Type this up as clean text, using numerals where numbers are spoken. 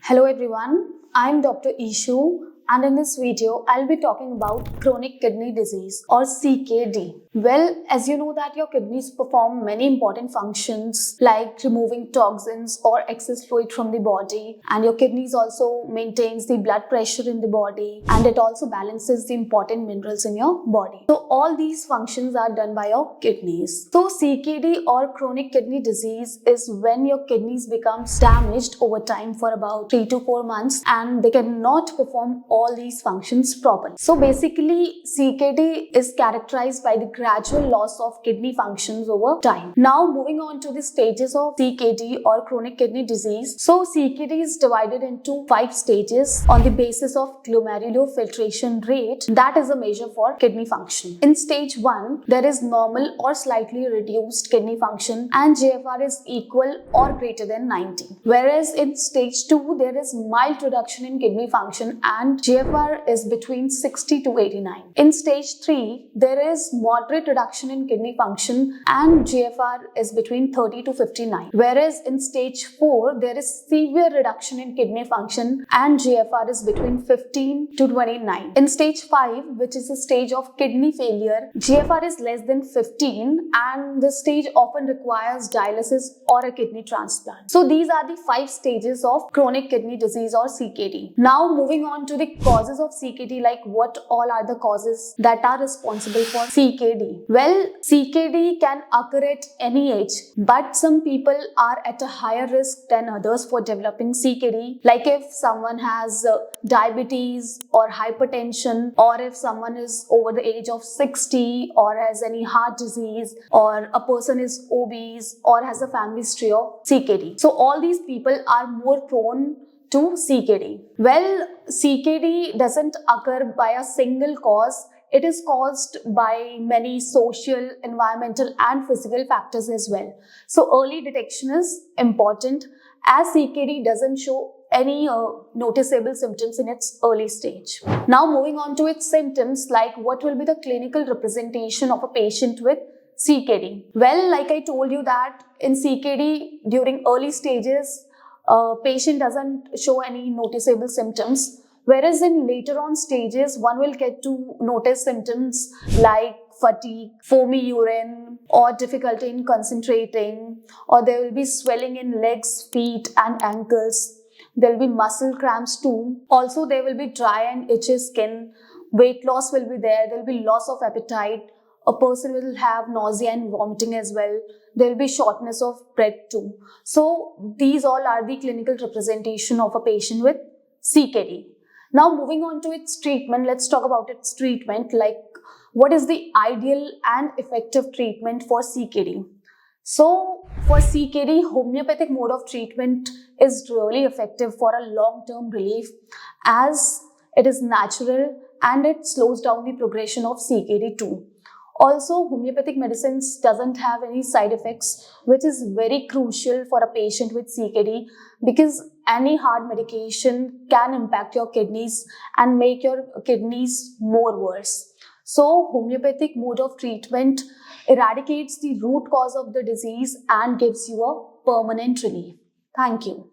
Hello everyone, I'm Dr. Ishu and in this video I'll be talking about chronic kidney disease or CKD. Well, as you know that your kidneys perform many important functions like removing toxins or excess fluid from the body, and your kidneys also maintains the blood pressure in the body, and it also balances the important minerals in your body. So all these functions are done by your kidneys. So CKD or chronic kidney disease is when your kidneys becomes damaged over time for about 3 to 4 months and they cannot perform all these functions properly. So basically CKD is characterized by the gradual loss of kidney functions over time. Now moving on to the stages of CKD or chronic kidney disease. So CKD is divided into 5 stages on the basis of glomerular filtration rate, that is a measure for kidney function. In stage 1, there is normal or slightly reduced kidney function and GFR is equal or greater than 90. Whereas in stage 2, there is mild reduction in kidney function and GFR is between 60 to 89. In stage 3, there is moderate reduction in kidney function and GFR is between 30 to 59. Whereas in stage 4, there is severe reduction in kidney function and GFR is between 15 to 29. In stage 5, which is the stage of kidney failure, GFR is less than 15 and this stage often requires dialysis or a kidney transplant. So these are the 5 stages of chronic kidney disease or CKD. Now moving on to the causes of CKD, like what all are the causes that are responsible for CKD. Well, CKD can occur at any age, but some people are at a higher risk than others for developing CKD, like if someone has diabetes or hypertension, or if someone is over the age of 60 or has any heart disease, or a person is obese or has a family history of CKD. So all these people are more prone to CKD. Well, CKD doesn't occur by a single cause. It is caused by many social, environmental and physical factors as well. So early detection is important as CKD doesn't show any noticeable symptoms in its early stage. Now moving on to its symptoms, like what will be the clinical representation of a patient with CKD. Well, like I told you that in CKD during early stages, patient doesn't show any noticeable symptoms. Whereas in later on stages, one will get to notice symptoms like fatigue, foamy urine, or difficulty in concentrating, or there will be swelling in legs, feet, and ankles. There will be muscle cramps too. Also, there will be dry and itchy skin. Weight loss will be there. There will be loss of appetite. A person will have nausea and vomiting as well. There will be shortness of breath too. So, these all are the clinical representation of a patient with CKD. Now moving on to its treatment, let's talk about its treatment, like what is the ideal and effective treatment for CKD. So for CKD, homeopathic mode of treatment is really effective for a long-term relief as it is natural and it slows down the progression of CKD too. Also, homeopathic medicines doesn't have any side effects, which is very crucial for a patient with CKD because any hard medication can impact your kidneys and make your kidneys more worse. So, homeopathic mode of treatment eradicates the root cause of the disease and gives you a permanent relief. Thank you.